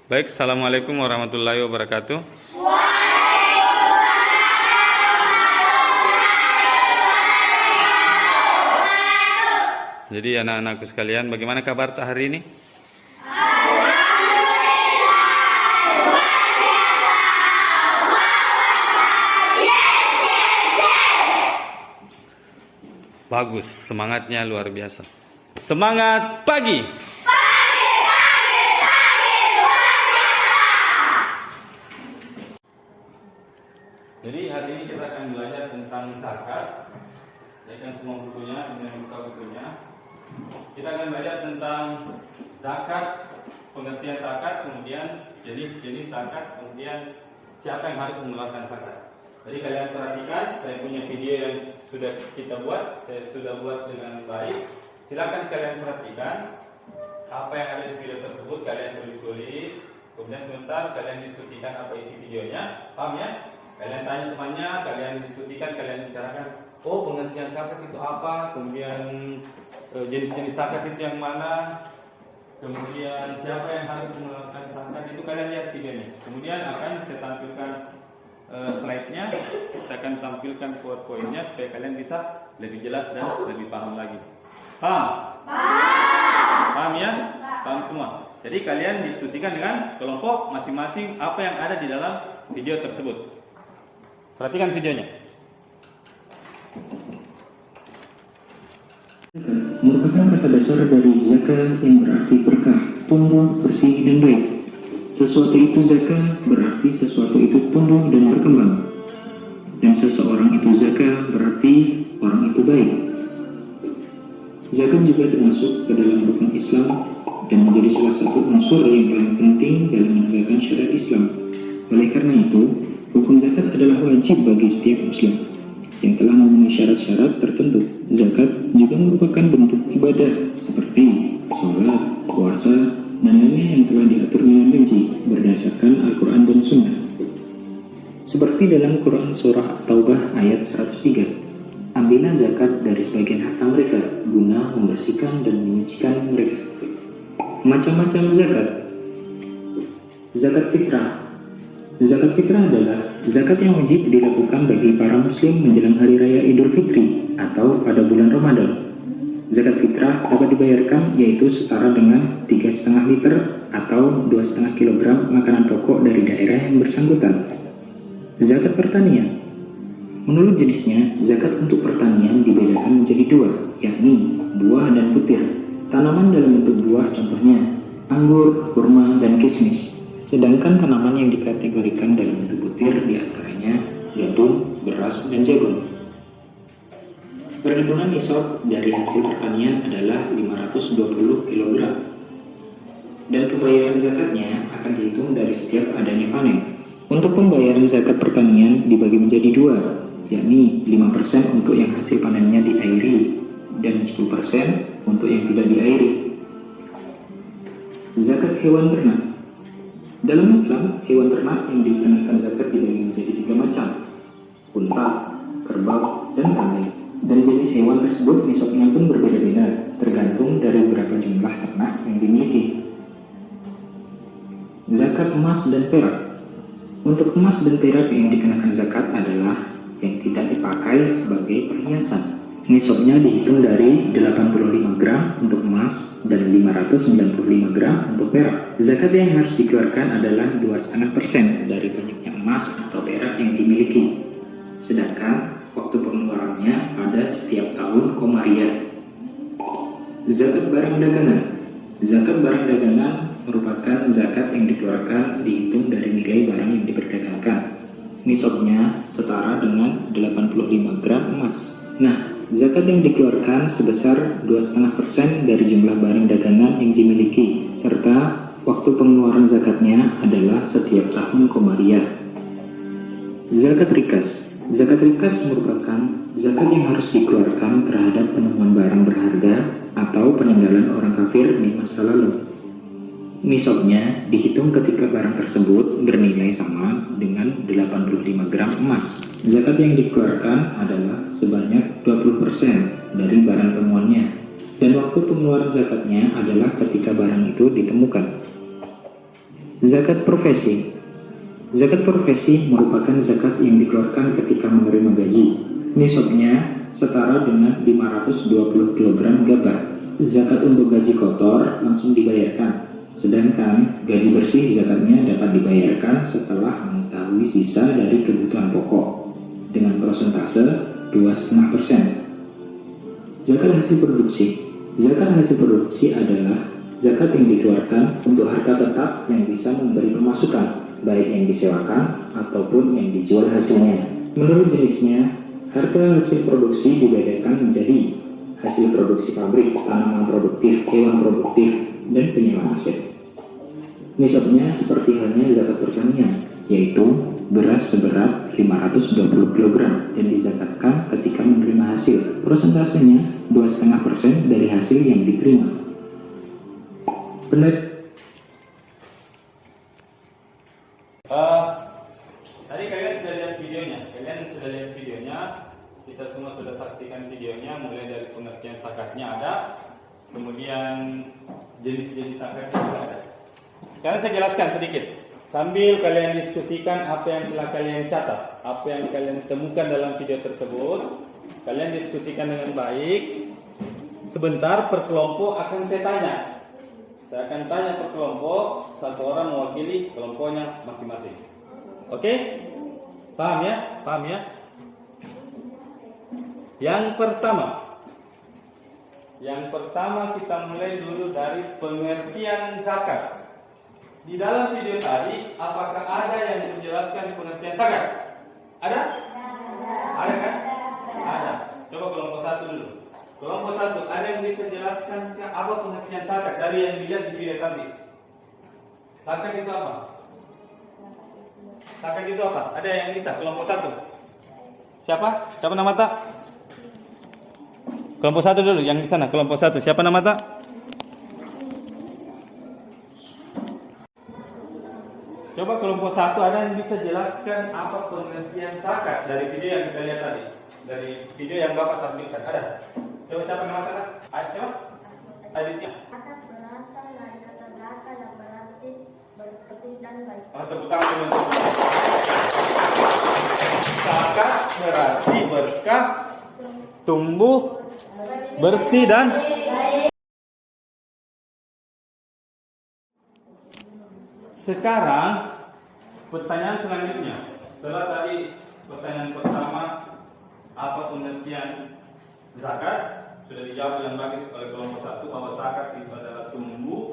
Baik, Assalamualaikum warahmatullahi wabarakatuh. Jadi anak-anakku sekalian, bagaimana kabar hari ini? Bagus, semangatnya luar biasa. Semangat pagi! Jadi hari ini kita akan belajar tentang zakat. Ya kan, semua bukunya, kemudian buka bukunya. Kita akan belajar tentang zakat, pengertian zakat, kemudian jenis-jenis zakat, kemudian siapa yang harus mengeluarkan zakat. Jadi kalian perhatikan, saya punya video yang sudah kita buat, saya sudah buat dengan baik. Silakan kalian perhatikan apa yang ada di video tersebut, kalian tulis-tulis. Kemudian sebentar kalian diskusikan apa isi videonya, paham ya? Kalian tanya temannya, kalian diskusikan, kalian bicarakan. Oh, pengertian zakat itu apa? Kemudian jenis-jenis zakat itu yang mana? Kemudian siapa yang harus mengeluarkan zakat? Itu kalian lihat videonya. Kemudian akan saya tampilkan slide-nya. Saya akan tampilkan PowerPoint-nya supaya kalian bisa lebih jelas dan lebih paham lagi. Paham? Paham ya? Paham semua. Jadi kalian diskusikan dengan kelompok masing-masing apa yang ada di dalam video tersebut. Perhatikan videonya. Merupakan kata dasar dari zakat yang berarti berkah, tumbuh, bersih, dan baik. Sesuatu itu zakat berarti sesuatu itu tumbuh dan berkembang. Dan seseorang itu zakat berarti orang itu baik. Zakat juga termasuk ke dalam rukun Islam dan menjadi salah satu unsur yang paling penting dalam menegakkan syariat Islam. Oleh karena itu, rukun zakat adalah wajib bagi setiap muslim yang telah memenuhi syarat-syarat tertentu. Zakat juga merupakan bentuk ibadah seperti sholat, puasa, dan lainnya yang telah diatur dengan rinci berdasarkan Al-Quran dan Sunnah. Seperti dalam Quran Surah Taubah ayat 103, ambillah zakat dari sebagian harta mereka guna membersihkan dan menyucikan mereka. Macam-macam zakat. Zakat fitrah. Zakat fitrah adalah zakat yang wajib dilakukan bagi para muslim menjelang hari raya Idul Fitri atau pada bulan Ramadan. Zakat fitrah dapat dibayarkan yaitu setara dengan 3,5 liter atau 2,5 kg makanan pokok dari daerah yang bersangkutan. Zakat pertanian. Menurut jenisnya, zakat untuk pertanian dibedakan menjadi dua, yakni buah dan butir. Tanaman dalam bentuk buah contohnya anggur, kurma, dan kismis. Sedangkan tanaman yang dikategorikan dalam bentuk butir diantaranya gandum, beras, dan jagung. Perhitungan nisab dari hasil pertanian adalah 520 kg. Dan pembayaran zakatnya akan dihitung dari setiap adanya panen. Untuk pembayaran zakat pertanian dibagi menjadi dua, yakni 5% untuk yang hasil panennya diairi dan 10% untuk yang tidak diairi. Zakat hewan ternak. Dalam Islam, hewan ternak yang dikenakan zakat dibagi menjadi 3 macam: unta, kerbau, dan kambing. Dan jenis hewan tersebut nisabnya pun berbeda-beda, tergantung dari berapa jumlah ternak yang dimiliki. Zakat emas dan perak. Untuk emas dan perak yang dikenakan zakat adalah yang tidak dipakai sebagai perhiasan. Nisabnya dihitung dari 85 gram untuk emas dan 595 gram untuk perak. Zakat yang harus dikeluarkan adalah 2,5% dari banyaknya emas atau perak yang dimiliki. Sedangkan waktu pengeluarannya pada setiap tahun komariah. Zakat barang dagangan. Zakat barang dagangan merupakan zakat yang dikeluarkan dihitung dari nilai barang yang diperdagangkan. Nisabnya setara dengan 85 gram emas. Nah, zakat yang dikeluarkan sebesar 2,5% dari jumlah barang dagangan yang dimiliki, serta waktu pengeluaran zakatnya adalah setiap tahun komariah. Zakat rikas. Zakat rikas merupakan zakat yang harus dikeluarkan terhadap penemuan barang berharga atau peninggalan orang kafir di masa lalu. Nisabnya dihitung ketika barang tersebut bernilai sama dengan 85 gram emas. Zakat yang dikeluarkan adalah sebanyak 20% dari barang temuannya. Dan waktu pengeluaran zakatnya adalah ketika barang itu ditemukan. Zakat profesi. Zakat profesi merupakan zakat yang dikeluarkan ketika menerima gaji. Nisabnya setara dengan 520 kg gabah. Zakat untuk gaji kotor langsung dibayarkan. Sedangkan gaji bersih zakatnya dapat dibayarkan setelah mengetahui sisa dari kebutuhan pokok dengan persentase 2,5%. Zakat hasil produksi. Zakat hasil produksi adalah zakat yang dikeluarkan untuk harga tetap yang bisa memberi pemasukan, baik yang disewakan ataupun yang dijual hasilnya. Menurut jenisnya, harga hasil produksi dibedakan menjadi hasil produksi pabrik, tanaman produktif, hewan produktif, dan penyewaan aset. Nisabnya seperti halnya zakat pertanian, yaitu beras seberat 520 kg dan dizakatkan ketika menerima hasil. Persentasenya 2,5% dari hasil yang diterima. Benar. Tadi kalian sudah lihat videonya. Kita semua sudah saksikan videonya, mulai dari pengertian zakatnya ada, kemudian jenis-jenis zakatnya juga ada. Sekarang saya jelaskan sedikit, sambil kalian diskusikan apa yang telah kalian catat, apa yang kalian temukan dalam video tersebut. Kalian diskusikan dengan baik. Sebentar per kelompok akan saya tanya. Saya akan tanya per kelompok, satu orang mewakili kelompoknya masing-masing. Oke? Paham ya? Paham ya? Yang pertama kita mulai dulu dari pengertian zakat. Di dalam video tadi, apakah ada yang menjelaskan pengertian zakat? Ada? Ada kan? Ada. Coba kelompok satu dulu. Kelompok satu, ada yang bisa jelaskan apa pengertian zakat dari yang dilihat di video tadi? Zakat itu apa? Zakat itu apa? Ada yang bisa? Kelompok satu. Siapa? Siapa nama tak? Kelompok satu dulu, yang di sana. Kelompok satu. Siapa nama tak? Coba kelompok satu, ada yang bisa jelaskan apa pengertian zakat dari video yang kita lihat tadi? Dari video yang Bapak tampilkan. Ada? Coba siapa nama tak? Ayo, coba. Aditya. Kata berasal dari kata zakat yang berarti bersih dan baik. Tepuk tangan dulu. Zakat berarti berkah, tumbuh, bersih dan sekarang pertanyaan selanjutnya. Setelah tadi pertanyaan pertama, apa pengertian zakat, sudah dijawab yang bagus oleh kelompok satu bahwa zakat itu adalah tumbuh,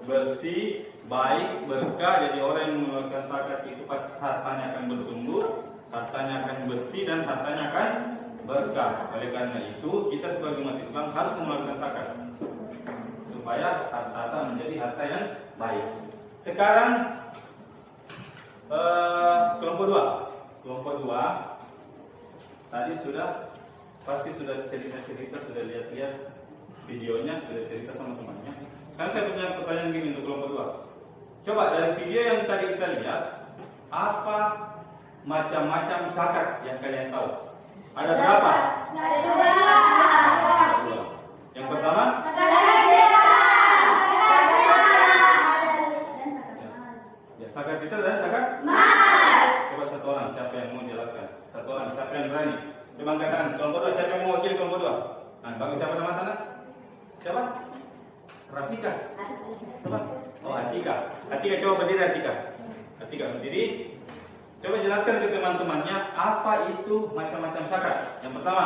bersih, baik, berkah. Jadi orang yang mengeluarkan zakat itu pasti hartanya akan bertumbuh, hartanya akan bersih, dan hartanya akan berkah. Oleh karena itu kita sebagai umat Islam harus mengeluarkan zakat supaya harta menjadi harta yang baik. Sekarang kelompok dua tadi pasti sudah cerita, sudah lihat videonya, sudah cerita sama temannya. Kan saya punya pertanyaan gini untuk kelompok dua. Coba dari video yang tadi kita lihat, apa macam-macam zakat yang kalian tahu? Ada berapa? Dua. Yang pertama? Ya, zakat fitrah dan zakat mal. Coba satu orang, siapa yang mau jelaskan? Satu orang, siapa yang berani? Coba angkat tangan. Kelompok dua, siapa yang mau wakili kelompok dua? Nah, bagi siapa nama sana? Siapa? Rafika. Coba. Oh, Atika. Atika, coba berdiri Atika. Atika berdiri. Coba jelaskan ke teman-temannya apa itu macam-macam zakat. Yang pertama,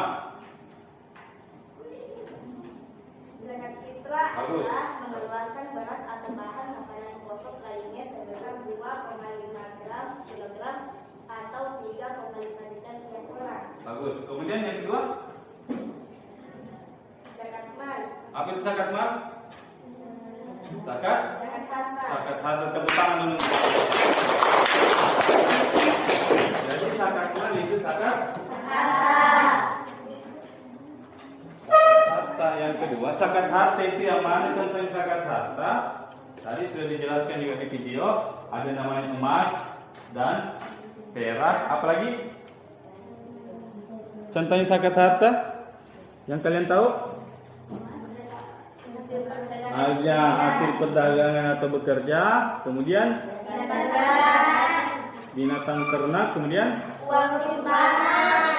Zakat fitrah bagus. adalah mengeluarkan beras atau bahan makanan pokok lainnya sebesar 2,5 kilogram atau 3,5 liter tiap orang. Bagus. Kemudian yang kedua, Zakat mal. apa itu zakat mal? Zakat? Zakat harta. Zakat harta. Tepuk tangan dulu. Jadi zakat mal itu zakat harta. Yang kedua, zakat harta itu yang mana? Contohnya zakat harta tadi sudah dijelaskan juga di video. Ada namanya emas dan perak. Apalagi? Contohnya zakat harta yang kalian tahu? Hanya hasil perdagangan atau bekerja. Kemudian binatang ternak. Kemudian uang simpanan,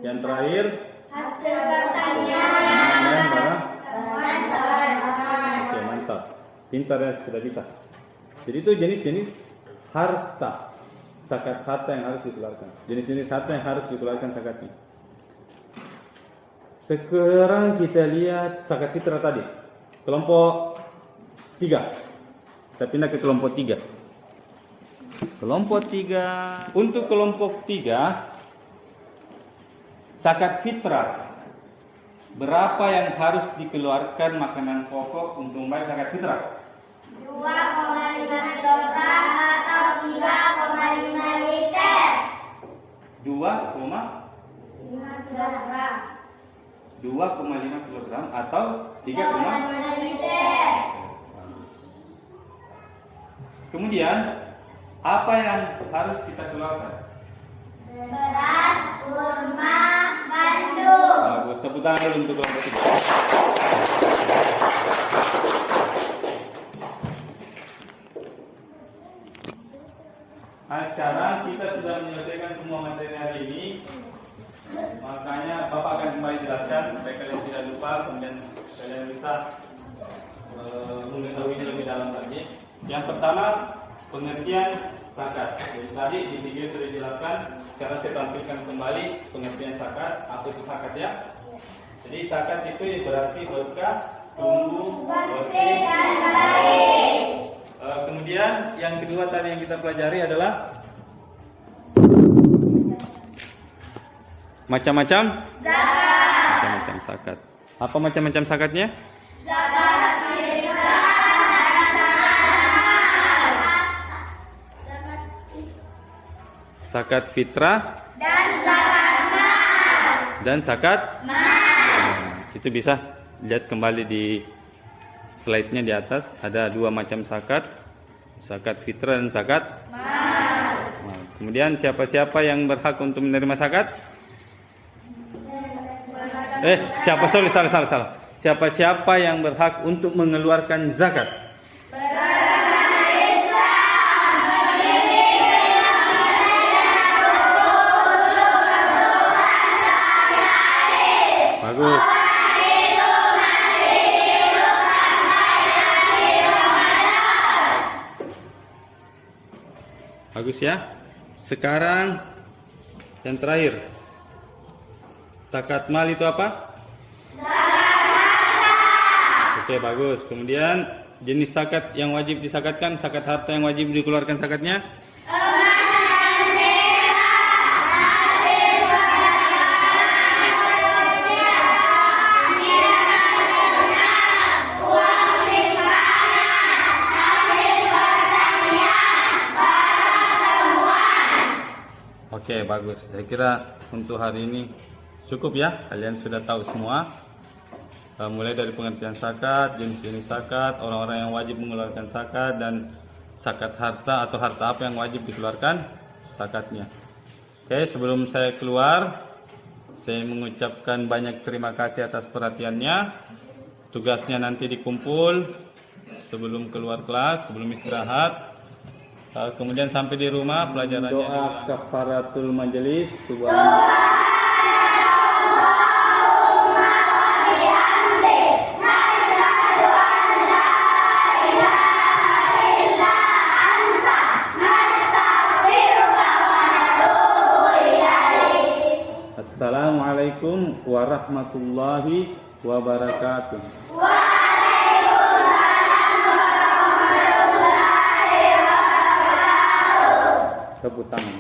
yang terakhir hasil pertanian, yang barang. teman-teman. Oke, mantap. Pintar ya, sudah bisa. Jadi itu jenis-jenis harta. Zakat harta yang harus dikeluarkan. Jenis-jenis harta yang harus dikeluarkan zakatnya. Sekarang kita lihat zakat fitrah tadi. Kelompok 3. Kita pindah ke kelompok 3. Kelompok 3. Untuk kelompok 3, zakat fitrah. Berapa yang harus dikeluarkan makanan pokok untuk membayar zakat fitrah? 2,5 kilogram atau 3,5 liter. 2,5 kilogram. atau 3,5 liter. Kemudian apa yang harus kita keluarkan? Beras, kurma, gandum. Bagus, tepuk tangan dulu untuk kelompok 3. Nah, sekarang kita sudah menyelesaikan semua materi hari ini. Makanya Bapak akan kembali jelaskan supaya kalian tidak lupa, kemudian kalian bisa mengetahuinya lebih dalam lagi. Yang pertama, pengertian zakat. Jadi tadi di video sudah dijelaskan. Sekarang saya tampilkan kembali pengertian zakat. Apa itu zakat ya? Jadi zakat itu berarti berkah, tumbuh, bersih dan baik. Kemudian yang kedua tadi yang kita pelajari adalah macam-macam zakat. Macam-macam zakat. Apa macam-macam zakatnya? Zakat fitrah dan zakat mal. Itu bisa lihat kembali di slide-nya di atas. Ada 2 macam zakat. Zakat fitrah dan zakat mal. Kemudian siapa-siapa yang berhak untuk menerima zakat? Salah. Siapa-siapa yang berhak untuk mengeluarkan zakat? Bagus. Bagus ya. Sekarang yang terakhir. Zakat mal itu apa? Oke, bagus. Kemudian jenis zakat yang wajib disakatkan, zakat harta yang wajib dikeluarkan zakatnya? Oke, bagus. Saya kira untuk hari ini cukup ya. Kalian sudah tahu semua. Mulai dari pengertian zakat, jenis-jenis zakat, orang-orang yang wajib mengeluarkan zakat, dan zakat harta atau harta apa yang wajib dikeluarkan zakatnya. Oke, sebelum saya keluar, saya mengucapkan banyak terima kasih atas perhatiannya. Tugasnya nanti dikumpul sebelum keluar kelas, sebelum istirahat. Kemudian sampai di rumah pelajarannya doa kafaratul majelis. Assalamualaikum warahmatullahi wabarakatuh. Tepuk tangan.